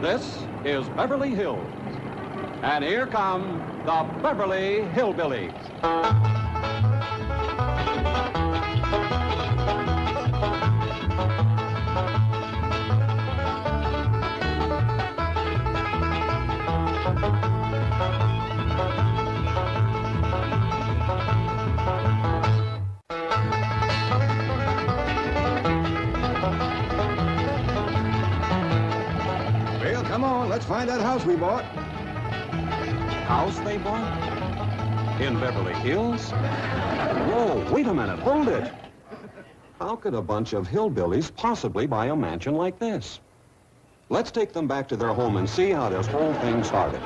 This is Beverly Hills. And here come the Beverly Hillbillies. Well, come on, let's find that house we bought. House they bought? In Beverly Hills? Whoa, wait a minute, hold it. How could a bunch of hillbillies possibly buy a mansion like this? Let's take them back to their home and see how this whole thing started.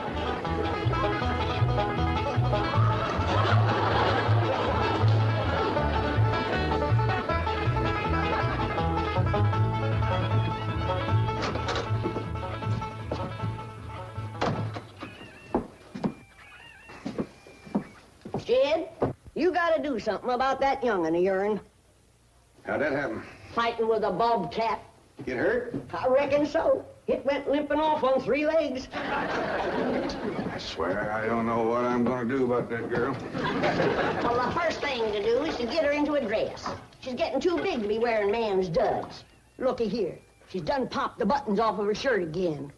Jed, you gotta do something about that young'un of yourn. How'd that happen? Fighting with a bobcat. Get hurt? I reckon so. It went limping off on 3 legs. I swear, I don't know what I'm gonna do about that girl. Well, the first thing to do is to get her into a dress. She's getting too big to be wearing man's duds. Looky here. She's done popped the buttons off of her shirt again.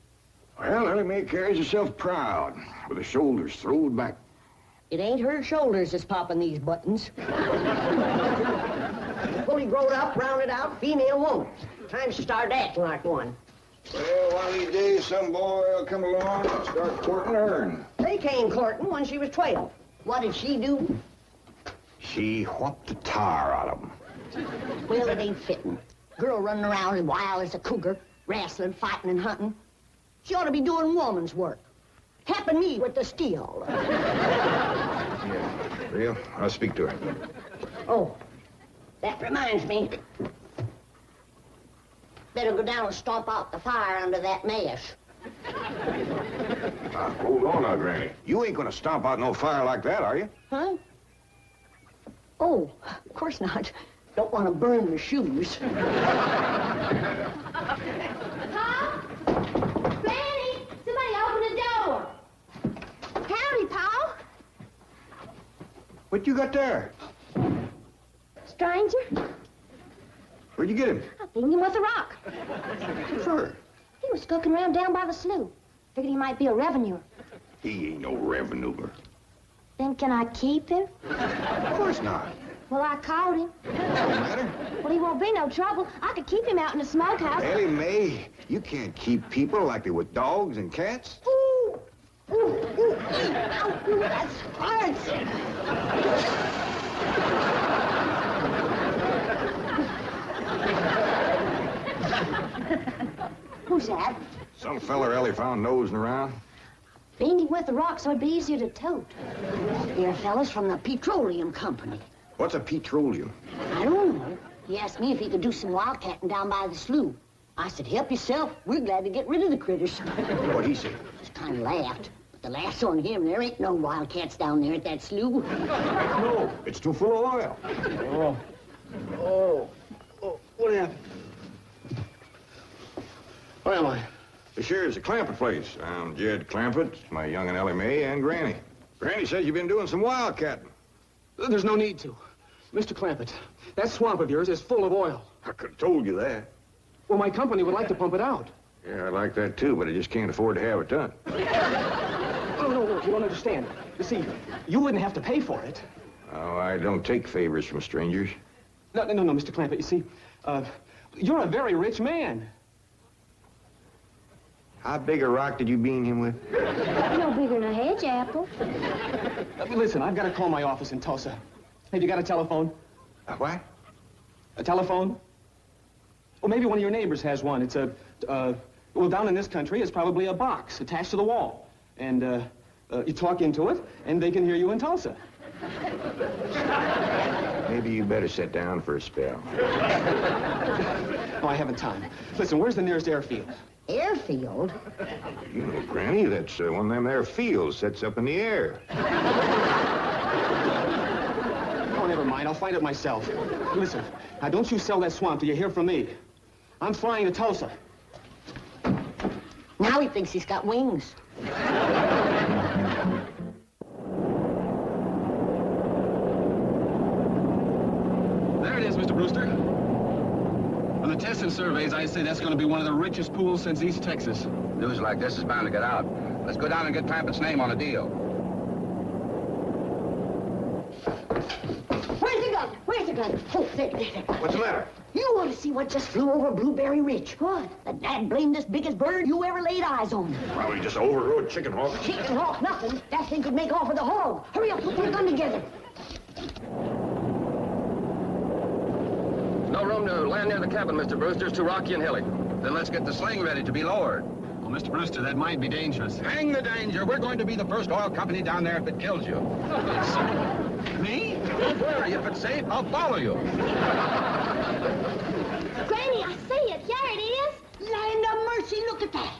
Well, Ellie Mae carries herself proud, with her shoulders throwed back. It ain't her shoulders that's popping these buttons. Fully growed up, rounded out, female woman. Time to start acting like one. Well, one of these days, some boy will come along and start courting her. They came courting when she was 12. What did she do? She whopped the tar out of him. Well, it ain't fitting. Girl running around as wild as a cougar, wrestling, fighting, and hunting. She ought to be doing woman's work. Helping me with the steel. Yeah, real? I'll speak to her. Oh, that reminds me. Better go down and stomp out the fire under that mess. Hold on now, Granny. You ain't gonna stomp out no fire like that, are you? Huh? Oh, of course not. Don't want to burn the shoes. Pa? Granny! Somebody open the door! Howdy, Pa. What you got there? Stranger? Where'd you get him? I beat him with a rock. Sure. He was skulking around down by the slough. Figured he might be a revenuer. He ain't no revenuer. Then can I keep him? Of course not. Well, I caught him. Don't matter. Well, he won't be no trouble. I could keep him out in the smokehouse. Ellie Mae, you can't keep people like they were dogs and cats. Ooh, ooh, ooh, ow, ooh, that's hard. Who's that? Some feller Ellie found nosing around. Beat him with the rock so it'd be easier to tote. They're fellas from the petroleum company. What's a petroleum? I don't know. He asked me if he could do some wildcatting down by the slough. I said, help yourself. We're glad to get rid of the critters. What'd he say? Just kind of laughed. But the laugh's on him. There ain't no wildcats down there at that slough. No, it's too full of oil. What happened? Where am I? Sure, it's a Clampett place. I'm Jed Clampett, my young and Ellie Mae, and Granny. Granny says you've been doing some wildcatting. There's no need to. Mr. Clampett, that swamp of yours is full of oil. I could have told you that. Well, my company would like to pump it out. Yeah, I like that too, but I just can't afford to have it done. No, you don't understand. You see, you wouldn't have to pay for it. Oh, I don't take favors from strangers. No, Mr. Clampett, you see, you're a very rich man. How big a rock did you bean him with? No bigger than a hedge apple. Listen, I've got to call my office in Tulsa. Have you got a telephone? A what? A telephone? Or maybe one of your neighbors has one. It's well, down in this country, it's probably a box attached to the wall. And, you talk into it, and they can hear you in Tulsa. Maybe you better sit down for a spell. Oh, I haven't time. Listen, where's the nearest airfield? Airfield? You know, Granny, that's one of them there fields that's up in the air. Oh, never mind. I'll find it myself. Listen, now don't you sell that swamp till you hear from me. I'm flying to Tulsa. Now he thinks he's got wings. There it is, Mr. Brewster. On the tests and surveys, I say that's going to be one of the richest pools since East Texas. News like this is bound to get out. Let's go down and get Clampetts' name on a deal. Where's the gun? Where's the gun? Oh, there. What's the matter? You want to see what just flew over Blueberry Ridge? What? The dad-blamedest biggest bird you ever laid eyes on. Probably just overrode chicken hawk. Chicken hawk, nothing. That thing could make off with a hog. Hurry up, put that gun together. No room to land near the cabin, Mr. Brewster. It's too rocky and hilly. Then let's get the sling ready to be lowered. Well, Mr. Brewster, that might be dangerous. Hang the danger. We're going to be the first oil company down there if it kills you. Me? Don't worry. If it's safe, I'll follow you. Granny, I see it. There it is. Land of mercy, look at that.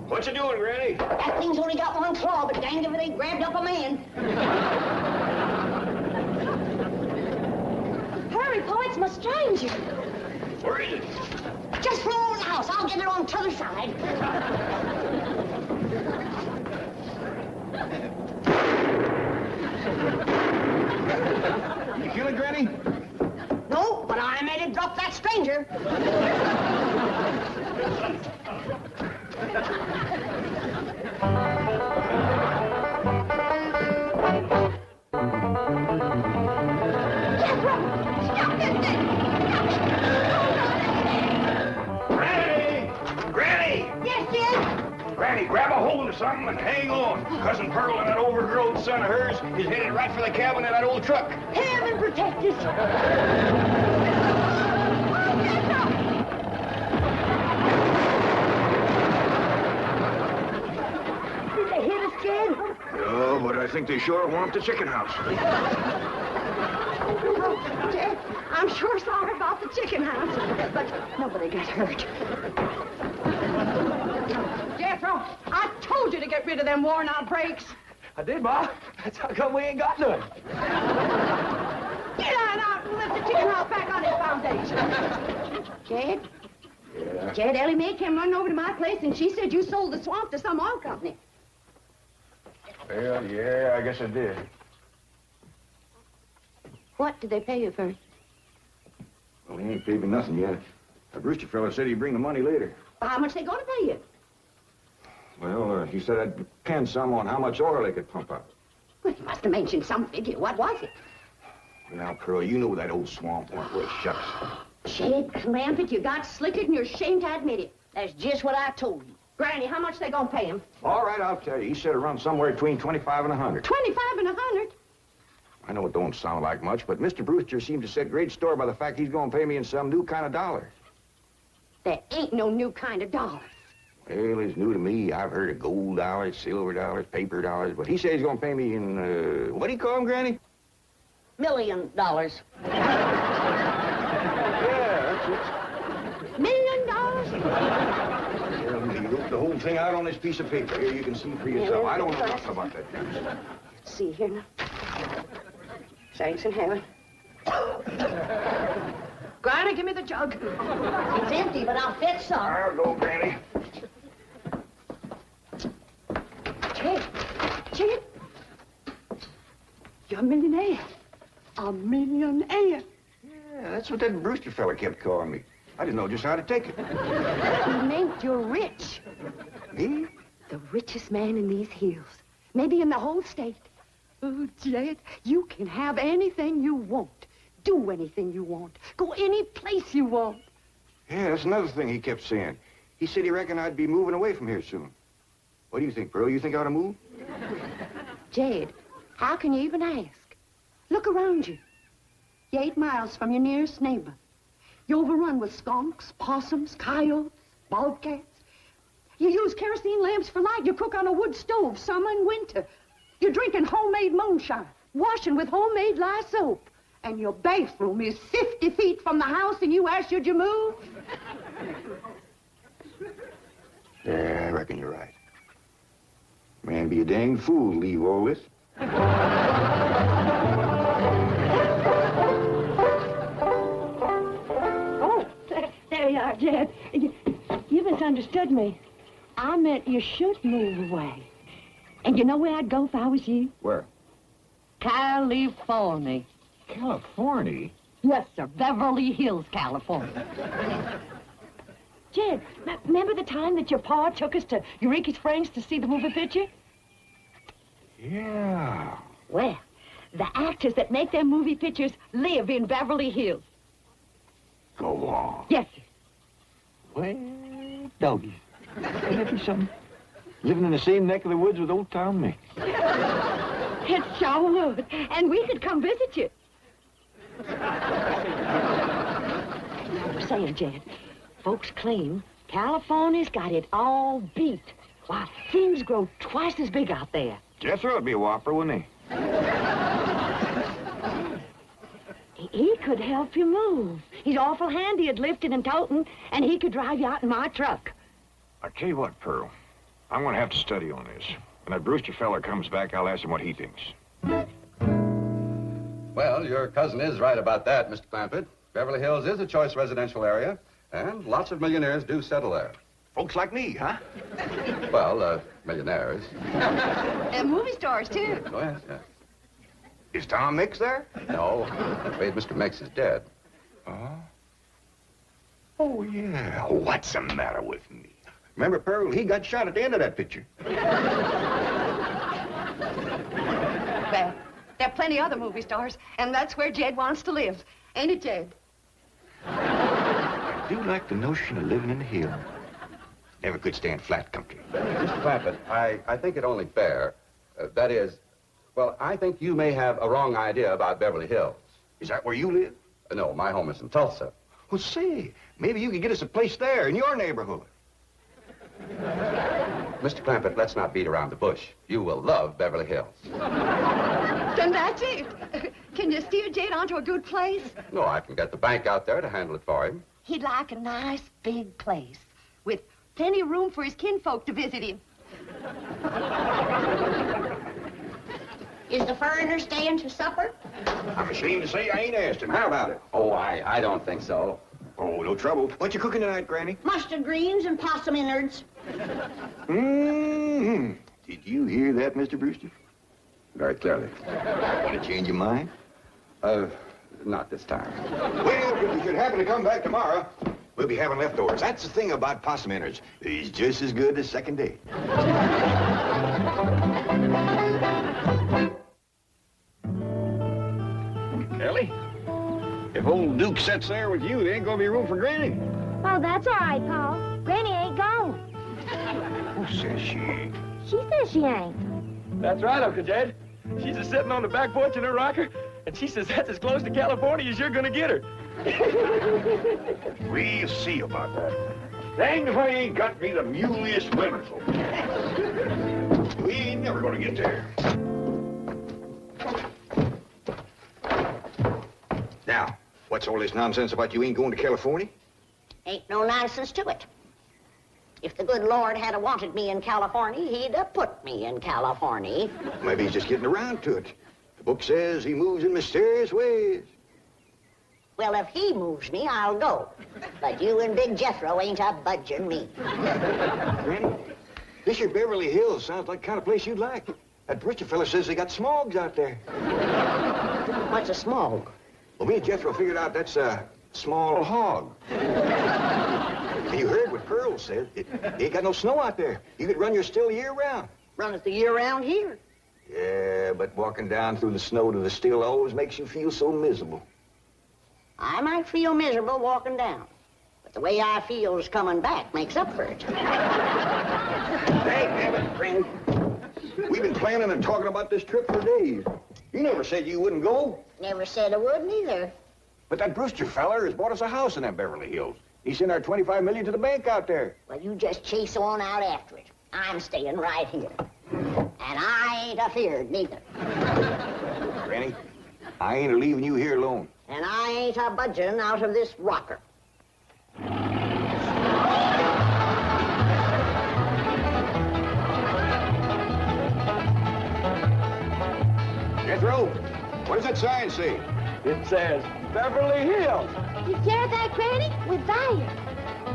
What you doing, Granny? That thing's only got one claw, but danged if it ain't grabbed up a man. Hurry, Po, it's my stranger. Where is it? Just flew over the house. I'll get it on t'other side. You kill it, Granny? No, but I made it drop that stranger. Granny! Yes, Jed? Granny, grab a hold of something and hang on. Cousin Pearl and that overgrown son of hers is headed right for the cabin in that old truck. Heaven protect us. Did they hit us, Jed? No, but I think they sure want the chicken house. Oh, Jed, I'm sure sorry about the chicken house, but nobody got hurt. Jethro, I told you to get rid of them worn-out brakes. I did, Ma. That's how come we ain't got none. Get on out and lift the chicken house back on its foundation. Jed? Yeah. Jed, Ellie Mae came running over to my place, and she said you sold the swamp to some oil company. Well, yeah, I guess I did. What did they pay you for it? Well, he ain't paid me nothing yet. The Brewster fella said he'd bring the money later. Well, how much they going to pay you? Well, he said I'd depend some on how much oil they could pump out. Well, you must have mentioned some figure. What was it? Now, Pearl, you know that old swamp went where shucks. Jed Clampett, you got slicker and you're ashamed to admit it. That's just what I told you. Granny, how much they going to pay him? All right, I'll tell you. He said around somewhere between 25 and 100. 25 and 100? I know it don't sound like much, but Mr. Brewster seemed to set great store by the fact he's going to pay me in some new kind of dollar. There ain't no new kind of dollar. Well, it's new to me. I've heard of gold dollars, silver dollars, paper dollars, but he says he's going to pay me in, what do you call them, Granny? $1 million. Yeah, that's $1 million? it. Well, he wrote the whole thing out on this piece of paper. Here, you can see for yourself. I don't know nothing about that kind of stuff. See here now. Thanks in heaven. Granny, give me the jug. It's empty, but I'll fetch some. I'll go, Granny. Jed, you're a millionaire. A millionaire. Yeah, that's what that Brewster fella kept calling me. I didn't know just how to take it. He meant you're rich. Me? The richest man in these hills. Maybe in the whole state. Oh, Jed, you can have anything you want. Do anything you want. Go any place you want. Yeah, that's another thing he kept saying. He said he reckoned I'd be moving away from here soon. What do you think, Pearl? You think I ought to move? Jed, how can you even ask? Look around you. You're 8 miles from your nearest neighbor. You're overrun with skunks, possums, coyotes, bobcats. You use kerosene lamps for light. You cook on a wood stove, summer and winter. You're drinking homemade moonshine, washing with homemade lye soap. And your bathroom is 50 feet from the house, and you ask, should you move? Yeah, I reckon you're right. Man, be a dang fool to leave all this. Oh, there you are, Jed. You misunderstood me. I meant you should move away. And you know where I'd go if I was you? Where? California. California? Yes, sir. Beverly Hills, California. Jed, remember the time that your pa took us to Eureka Springs to see the movie picture? Yeah. Well, the actors that make them movie pictures live in Beverly Hills. Go on. Yes, sir. Well, doggy. Ain't that be something? Living in the same neck of the woods with old Tom Mix. It sure would. And we could come visit you. I was saying, Jed, folks claim California's got it all beat. Why, things grow twice as big out there. Jethro would be a whopper, wouldn't he? He could help you move. He's awful handy at lifting and toting, and he could drive you out in my truck. I tell you what, Pearl. I'm going to have to study on this. When that Brewster fella comes back, I'll ask him what he thinks. Well, your cousin is right about that, Mr. Clampett. Beverly Hills is a choice residential area, and lots of millionaires do settle there. Folks like me, huh? Well, millionaires. And movie stars, too. Oh, yes, yes. Is Tom Mix there? No, I'm afraid Mr. Mix is dead. Oh, yeah. What's the matter with me? Remember, Pearl, he got shot at the end of that picture. Well, there are plenty other movie stars, and that's where Jed wants to live. Ain't it, Jed? I do like the notion of living in the hills. Never could stand flat country. Mr. Clampett, I think it only fair. That is, well, I think you may have a wrong idea about Beverly Hills. Is that where you live? No, my home is in Tulsa. Well, say, maybe you could get us a place there in your neighborhood. Mr. Clampett, let's not beat around the bush. You will love Beverly Hills. Then that's it. Can you steer Jed onto a good place? No, I can get the bank out there to handle it for him. He'd like a nice big place with plenty of room for his kinfolk to visit him. Is the foreigner staying to supper? I'm ashamed to say I ain't asked him. How about it? Oh, I don't think so. Oh, no trouble. What you cooking tonight, Granny? Mustard greens and possum innards. Mm-hmm. Did you hear that, Mr. Brewster? Very clearly. Want to change your mind? Not this time. Well, if you should happen to come back tomorrow, we'll be having leftovers. That's the thing about possum innards. He's just as good as second date. Ellie, if old Duke sits there with you, there ain't gonna be room for Granny. Oh, that's all right, Pa. Granny ain't gone. Who says she ain't? She says she ain't. That's right, Uncle Jed. She's a sitting on the back porch in her rocker, and she says that's as close to California as you're gonna get her. We'll see about that. Dang if I ain't got me the muleyest wimmerful. We ain't never gonna get there. Now, what's all this nonsense about you ain't going to California? Ain't no nonsense to it. If the good Lord had wanted me in California, he'd have put me in California. Maybe he's just getting around to it. The book says he moves in mysterious ways. Well, if he moves me, I'll go. But you and Big Jethro ain't a budging me. Granny, this here Beverly Hills sounds like the kind of place you'd like. That Brewster fella says they got smogs out there. What's a smog? Well, me and Jethro figured out that's a small hog. And you heard what Pearl said. It ain't got no snow out there. You could run your still year-round. Run it the year round here. Yeah, but walking down through the snow to the still always makes you feel so miserable. I might feel miserable walking down, but the way I feel's coming back makes up for it. Dang, damn it, Granny. We've been planning and talking about this trip for days. You never said you wouldn't go. Never said I would neither. But that Brewster feller has bought us a house in that Beverly Hills. He sent our $25 million to the bank out there. Well, you just chase on out after it. I'm staying right here. And I ain't afeard neither. Granny, I ain't leaving you here alone. And I ain't a budging out of this rocker. Jethro, what does that sign say? It says Beverly Hills. You hear that, Granny? We're there.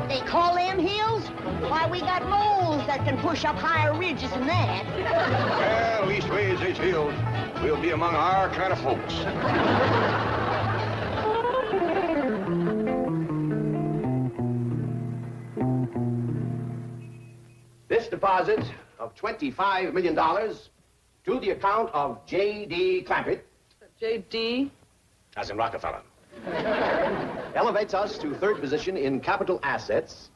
they call them hills? Why, we got moles that can push up higher ridges than that. Well, leastways, it's hills. We'll be among our kind of folks. This deposit of $25 million to the account of J.D. Clampett. J.D.? As in Rockefeller. Elevates us to third position in capital assets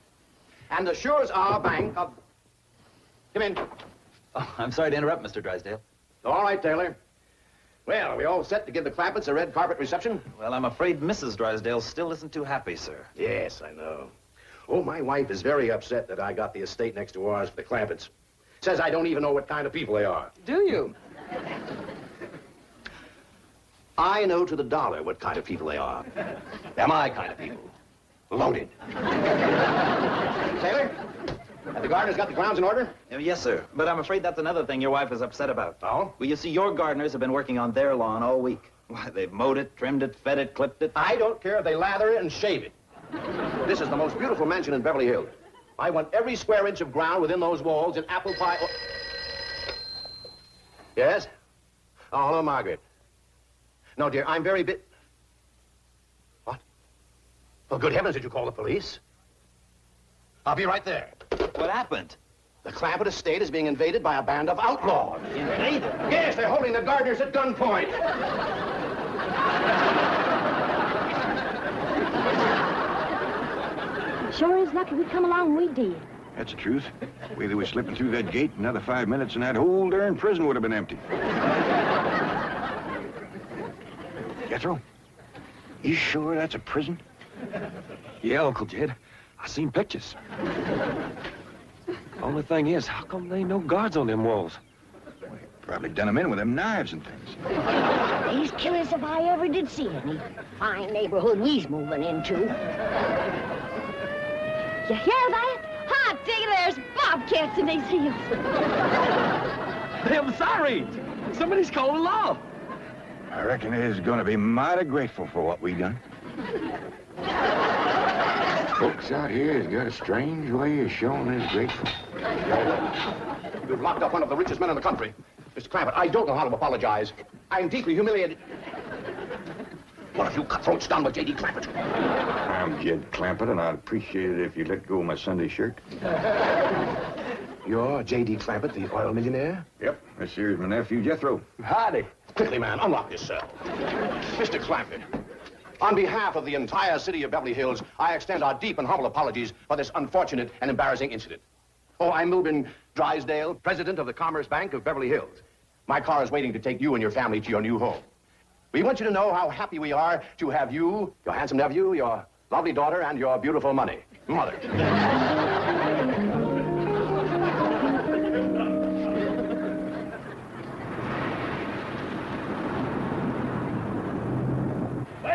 and assures our bank of... Come in. Oh, I'm sorry to interrupt, Mr. Drysdale. All right, Taylor. Well, are we all set to give the Clampetts a red carpet reception? Well, I'm afraid Mrs. Drysdale still isn't too happy, sir. Yes, I know. Oh, my wife is very upset that I got the estate next to ours for the Clampetts. Says I don't even know what kind of people they are. Do you? I know to the dollar what kind of people they are. They're my kind of people. Loaded. Taylor, have the gardeners got the grounds in order? Yes, sir. But I'm afraid that's another thing your wife is upset about. Oh? Well, you see, your gardeners have been working on their lawn all week. Why, they've mowed it, trimmed it, fed it, clipped it. I don't care if they lather it and shave it. This is the most beautiful mansion in Beverly Hills. I want every square inch of ground within those walls in apple pie... Yes? Oh, hello, Margaret. No, dear, I'm very What? Well, good heavens, did you call the police? I'll be right there. What happened? The Clampett estate is being invaded by a band of outlaws. Invaded? Yes, they're holding the gardeners at gunpoint. Sure is lucky we come along when we did. That's the truth. The way they were slipping through that gate, another 5 minutes and that whole darn prison would have been empty. Jethro, you sure that's a prison? Yeah, Uncle Jed. I seen pictures. Only thing is, how come there ain't no guards on them walls? Probably done them in with them knives and things. He's curious if I ever did see any. Fine neighborhood we's moving into. You hear that? Hot diggity, there's bobcats in these hills. Them sirens! Somebody's calling law. I reckon they's gonna be mighty grateful for what we done. Folks out here has got a strange way of showing they're grateful. You've locked up one of the richest men in the country. Mr. Clampett, I don't know how to apologize. I'm deeply humiliated. What have you cutthroats done with J.D. Clampett? I'm Jed Clampett, and I'd appreciate it if you let go of my Sunday shirt. You're J.D. Clampett, the oil millionaire? Yep, this here's my nephew, Jethro. Howdy. Quickly, man, unlock this cell. Mr. Clampett, on behalf of the entire city of Beverly Hills, I extend our deep and humble apologies for this unfortunate and embarrassing incident. Oh, I'm Milburn Drysdale, president of the Commerce Bank of Beverly Hills. My car is waiting to take you and your family to your new home. We want you to know how happy we are to have you, your handsome nephew, your lovely daughter, and your beautiful mother. Wait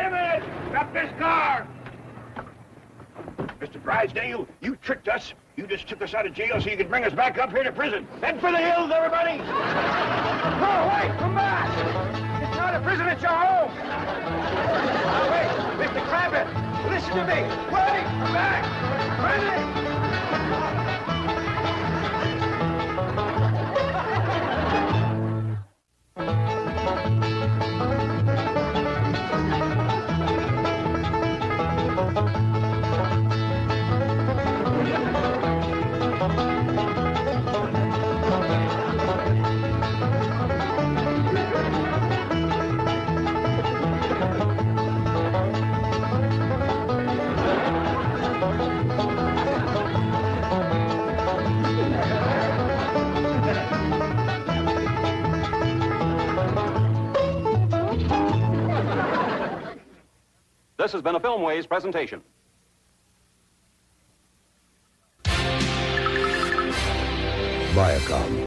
a minute! Stop this car! Mr. Drysdale, you tricked us. You just took us out of jail so you could bring us back up here to prison. Head for the hills, everybody! No, wait! Come back! It's not a prison, it's your home! Now, wait! Mr. Clampett, listen to me! Wait! Come back! Ready! This has been a Filmways presentation. Viacom.